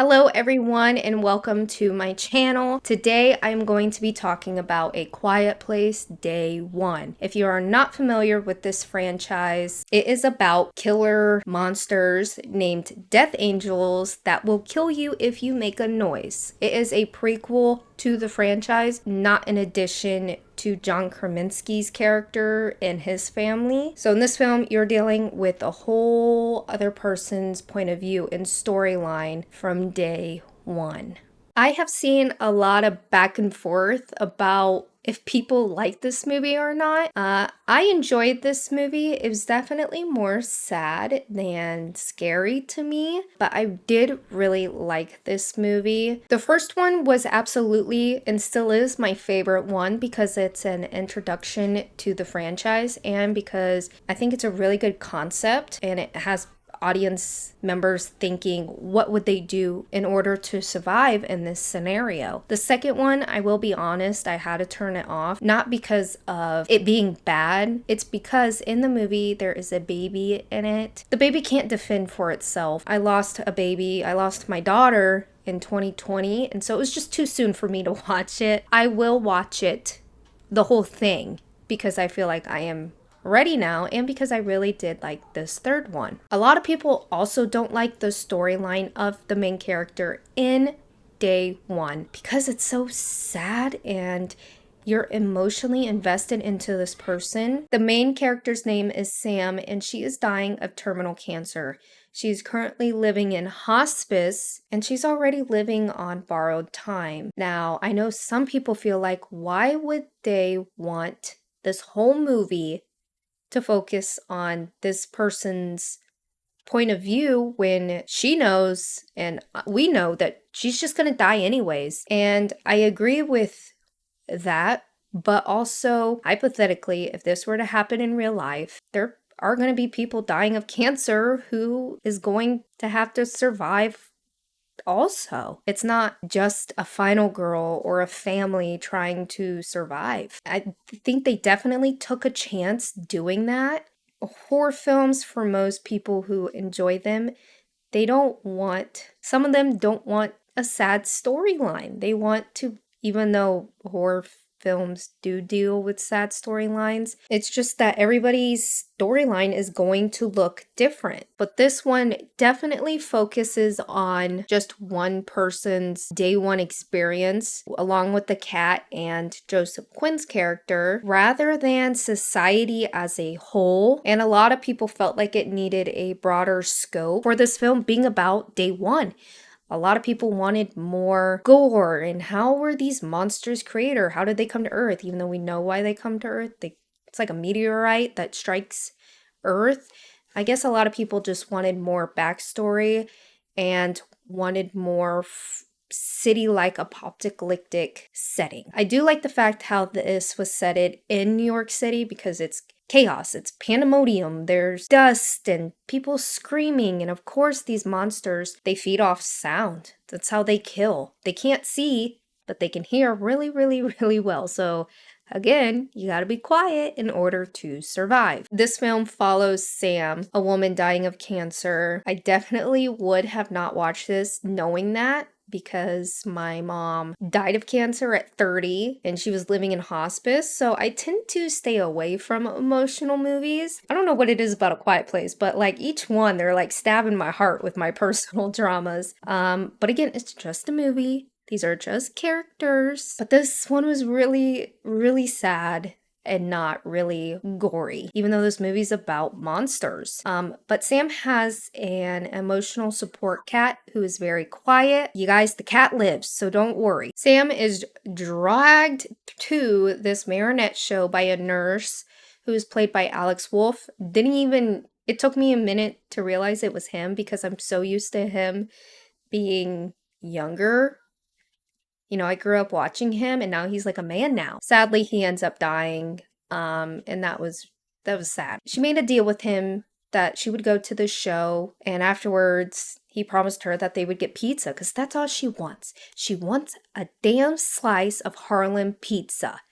Hello everyone and welcome to my channel. Today I'm going to be talking about A Quiet Place Day 1. If you are not familiar with this franchise, it is about killer monsters named Death Angels that will kill you if you make a noise. It is a prequel to the franchise, not an addition to John Krasinski's character and his family. So in this film, you're dealing with a whole other person's point of view and storyline from day one. I have seen a lot of back and forth about if people like this movie or not. I enjoyed this movie. It was definitely more sad than scary to me, but I did really like this movie. The first one was absolutely and still is my favorite one because it's an introduction to the franchise and because I think it's a really good concept and it has audience members thinking, what would they do in order to survive in this scenario? The second one, I will be honest, I had to turn it off, not because of it being bad. It's because in the movie there is a baby in it. The baby can't defend for itself. I lost a baby. I lost my daughter in 2020, and so it was just too soon for me to watch it. I will watch it, the whole thing, because I feel like I am ready now and because I really did like this third one. A lot of people also don't like the storyline of the main character in day one because it's so sad and you're emotionally invested into this person. The main character's name is Sam and she is dying of terminal cancer. She's currently living in hospice and she's already living on borrowed time. Now, I know some people feel like, why would they want this whole movie to focus on this person's point of view when she knows and we know that she's just going to die anyways? And I agree with that, but also hypothetically, if this were to happen in real life, there are going to be people dying of cancer who is going to have to survive also. It's not just a final girl or a family trying to survive. I think they definitely took a chance doing that. Horror films, for most people who enjoy them, some of them don't want a sad storyline. They want to, even though horror films do deal with sad storylines, it's just that everybody's storyline is going to look different. But this one definitely focuses on just one person's day one experience, along with the cat and Joseph Quinn's character, rather than society as a whole. And a lot of people felt like it needed a broader scope for this film being about day one. A lot of people wanted more gore and how were these monsters created or how did they come to Earth, even though we know why they come to Earth. It's like a meteorite that strikes Earth. I guess a lot of people just wanted more backstory and wanted more city-like apocalyptic setting. I do like the fact how this was set in New York City because it's chaos, it's pandemonium, there's dust and people screaming, and of course these monsters, they feed off sound. That's how they kill. They can't see, but they can hear really, really, really well. So again, you gotta be quiet in order to survive. This film follows Sam, a woman dying of cancer. I definitely would have not watched this knowing that, because my mom died of cancer at 30 and she was living in hospice. So I tend to stay away from emotional movies. I don't know what it is about A Quiet Place, but like each one, they're like stabbing my heart with my personal dramas. But again, it's just a movie. These are just characters. But this one was really, really sad and not really gory, even though this movie's about monsters. But Sam has an emotional support cat who is very quiet. You guys, the cat lives, so don't worry. Sam is dragged to this marionette show by a nurse who is played by Alex Wolff. It took me a minute to realize it was him because I'm so used to him being younger. You know, I grew up watching him and now he's like a man now. Sadly, he ends up dying. And that was sad. She made a deal with him that she would go to the show and afterwards he promised her that they would get pizza because that's all she wants. She wants a damn slice of Harlem pizza.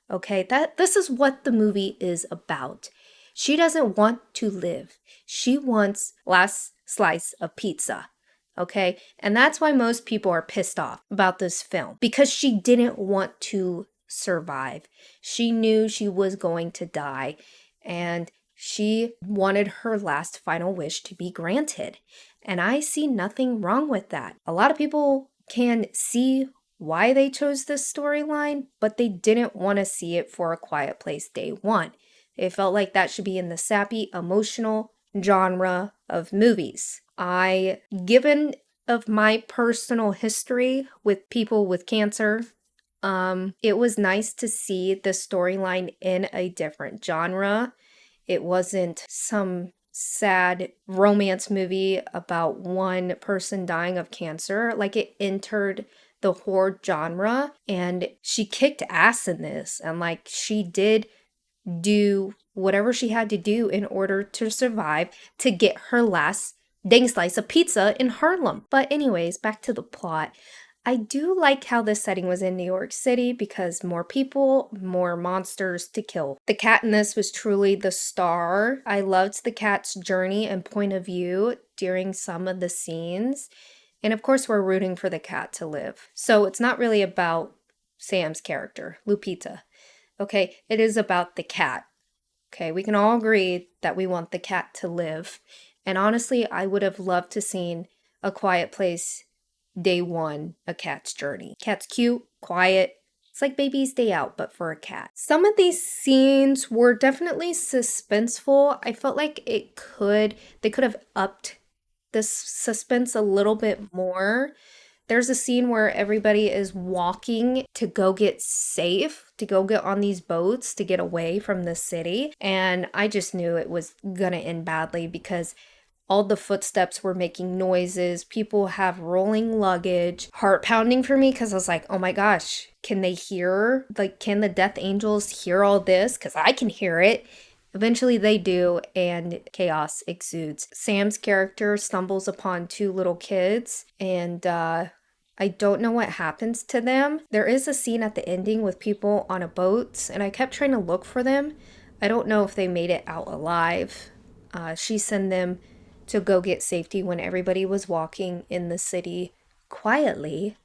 Okay, this is what the movie is about. She doesn't want to live. She wants last slice of pizza. Okay. And that's why most people are pissed off about this film, because she didn't want to survive. She knew she was going to die, and she wanted her last final wish to be granted. And I see nothing wrong with that. A lot of people can see why they chose this storyline, but they didn't want to see it for A Quiet Place Day One. They felt like that should be in the sappy, emotional genre of movies. Given of my personal history with people with cancer, it was nice to see the storyline in a different genre. It wasn't some sad romance movie about one person dying of cancer. Like, it entered the horror genre, and she kicked ass in this, and like, she did do whatever she had to do in order to survive, to get her last dang slice of pizza in Harlem. But anyways, back to the plot. I do like how the setting was in New York City, because more people, more monsters to kill. The cat in this was truly the star. I loved the cat's journey and point of view during some of the scenes. And of course, we're rooting for the cat to live. So it's not really about Sam's character, Lupita. Okay, it is about the cat. Okay, we can all agree that we want the cat to live. And honestly, I would have loved to seen A Quiet Place Day One, A Cat's Journey. Cat's cute, quiet. It's like Baby's Day Out, but for a cat. Some of these scenes were definitely suspenseful. I felt like they could have upped this suspense a little bit more. There's a scene where everybody is walking to go get safe, to go get on these boats to get away from the city. And I just knew it was gonna end badly, because all the footsteps were making noises. People have rolling luggage. Heart pounding for me, because I was like, oh my gosh, can they hear? Like, can the Death Angels hear all this? Because I can hear it. Eventually they do, and chaos exudes. Sam's character stumbles upon two little kids, and I don't know what happens to them. There is a scene at the ending with people on a boat, and I kept trying to look for them. I don't know if they made it out alive. She sent them to go get safety when everybody was walking in the city quietly,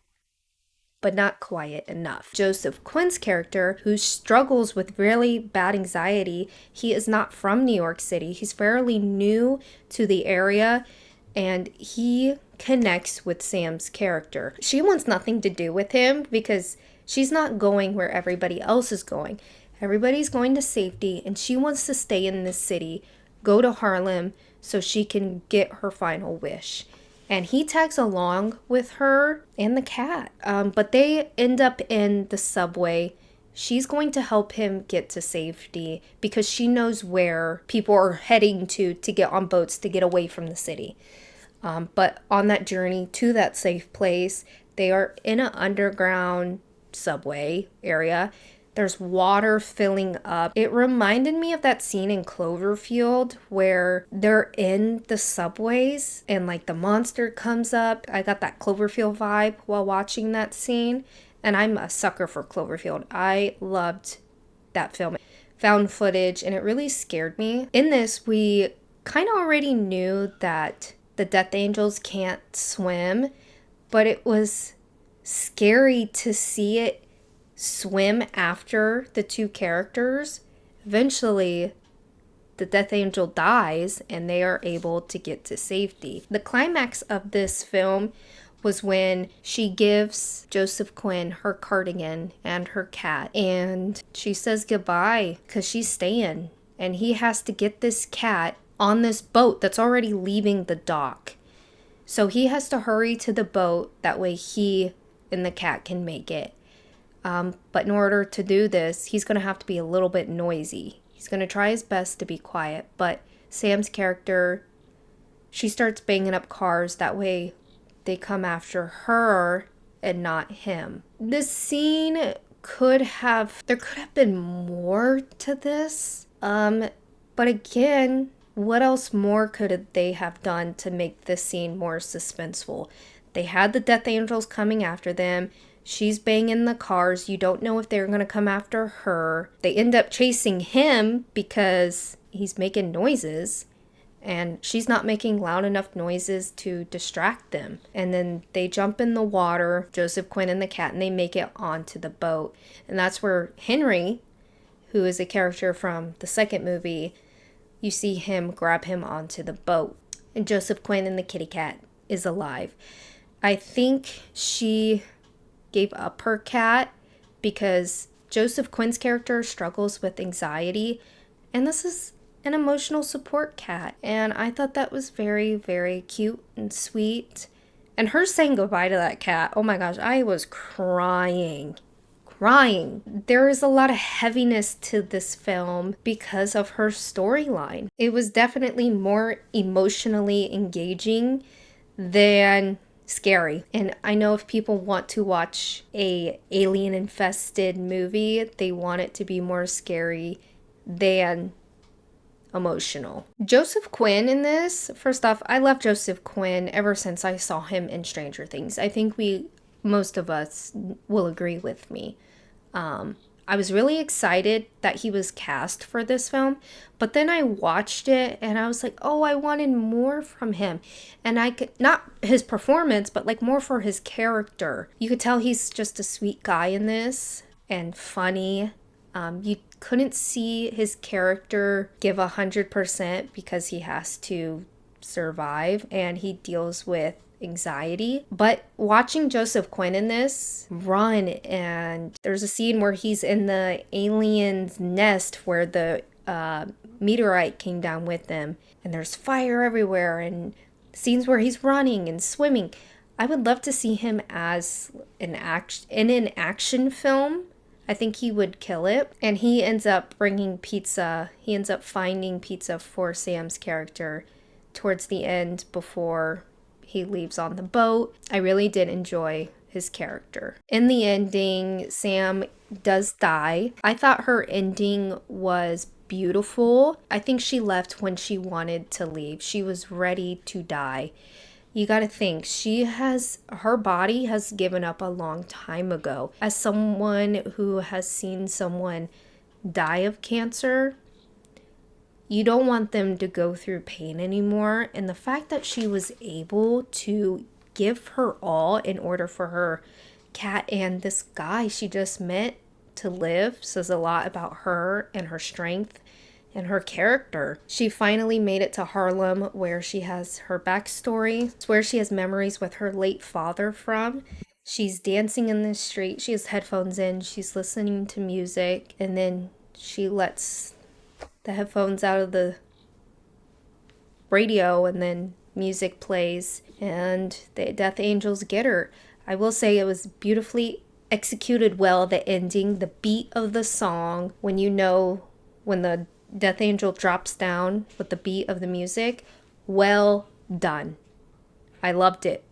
but not quiet enough. Joseph Quinn's character, who struggles with really bad anxiety, he is not from New York City. He's fairly new to the area, and he connects with Sam's character. She wants nothing to do with him, because she's not going where everybody else is going. Everybody's going to safety, and she wants to stay in this city, go to Harlem, so she can get her final wish. And he tags along with her and the cat. But they end up in the subway. She's going to help him get to safety, because she knows where people are heading to get on boats to get away from the city. But on that journey to that safe place, they are in an underground subway area. There's water filling up. It reminded me of that scene in Cloverfield where they're in the subways and like the monster comes up. I got that Cloverfield vibe while watching that scene, and I'm a sucker for Cloverfield. I loved that film. Found footage, and it really scared me. In this, we kind of already knew that the Death Angels can't swim, but it was scary to see it swim after the two characters. Eventually, the Death Angel dies, and they are able to get to safety. The climax of this film was when she gives Joseph Quinn her cardigan and her cat, and she says goodbye because she's staying, and he has to get this cat on this boat that's already leaving the dock. So he has to hurry to the boat, that way he and the cat can make it. But in order to do this, he's going to have to be a little bit noisy. He's going to try his best to be quiet, but Sam's character, she starts banging up cars, that way they come after her and not him. This scene there could have been more to this. But again, what else more could they have done to make this scene more suspenseful? They had the Death Angels coming after them. She's banging the cars. You don't know if they're going to come after her. They end up chasing him because he's making noises. and she's not making loud enough noises to distract them. And then they jump in the water, Joseph Quinn and the cat, and they make it onto the boat. And that's where Henry, who is a character from the second movie, you see him grab him onto the boat. And Joseph Quinn and the kitty cat is alive. I think she gave up her cat because Joseph Quinn's character struggles with anxiety, and this is an emotional support cat. And I thought that was very, very cute and sweet. And her saying goodbye to that cat, oh my gosh, I was crying. There is a lot of heaviness to this film because of her storyline. It was definitely more emotionally engaging than scary. And I know if people want to watch a alien infested movie, they want it to be more scary than emotional. Joseph Quinn in this, first off, I love Joseph Quinn ever since I saw him in Stranger Things. I think most of us will agree with me. I was really excited that he was cast for this film, but then I watched it and I was like, oh, I wanted more from him. And I could, not his performance, but like more for his character. You could tell he's just a sweet guy in this and funny. You couldn't see his character give 100% because he has to survive and he deals with anxiety. But watching Joseph Quinn in this run, and there's a scene where he's in the alien's nest where the meteorite came down with them, and there's fire everywhere, and scenes where he's running and swimming. I would love to see him as in an action film. I think he would kill it. And he ends up bringing pizza. He ends up finding pizza for Sam's character towards the end before he leaves on the boat. I really did enjoy his character. In the ending, Sam does die. I thought her ending was beautiful. I think she left when she wanted to leave. She was ready to die. You gotta think, her body has given up a long time ago. As someone who has seen someone die of cancer, you don't want them to go through pain anymore. And the fact that she was able to give her all in order for her cat and this guy she just met to live says a lot about her and her strength and her character. She finally made it to Harlem, where she has her backstory. It's where she has memories with her late father from. She's dancing in the street. She has headphones in. She's listening to music. And then she lets the headphones out of the radio, and then music plays. And the Death Angels get her. I will say it was beautifully executed well, the ending, the beat of the song, when the Death Angel drops down with the beat of the music. Well done. I loved it.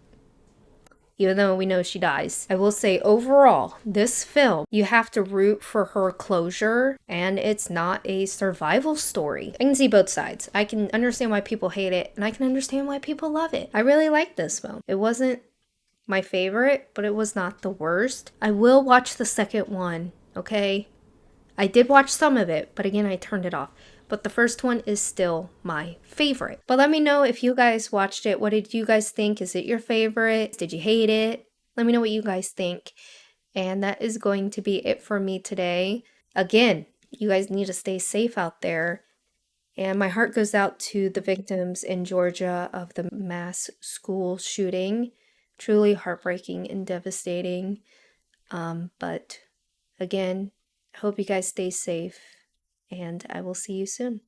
Even though we know she dies. I will say overall, this film, you have to root for her closure, and it's not a survival story. I can see both sides. I can understand why people hate it, and I can understand why people love it. I really liked this film. It wasn't my favorite, but it was not the worst. I will watch the second one, okay? I did watch some of it, but again, I turned it off. But the first one is still my favorite. But let me know if you guys watched it. What did you guys think? Is it your favorite? Did you hate it? Let me know what you guys think. And that is going to be it for me today. Again, you guys need to stay safe out there. And my heart goes out to the victims in Georgia of the mass school shooting. Truly heartbreaking and devastating. But again, I hope you guys stay safe, and I will see you soon.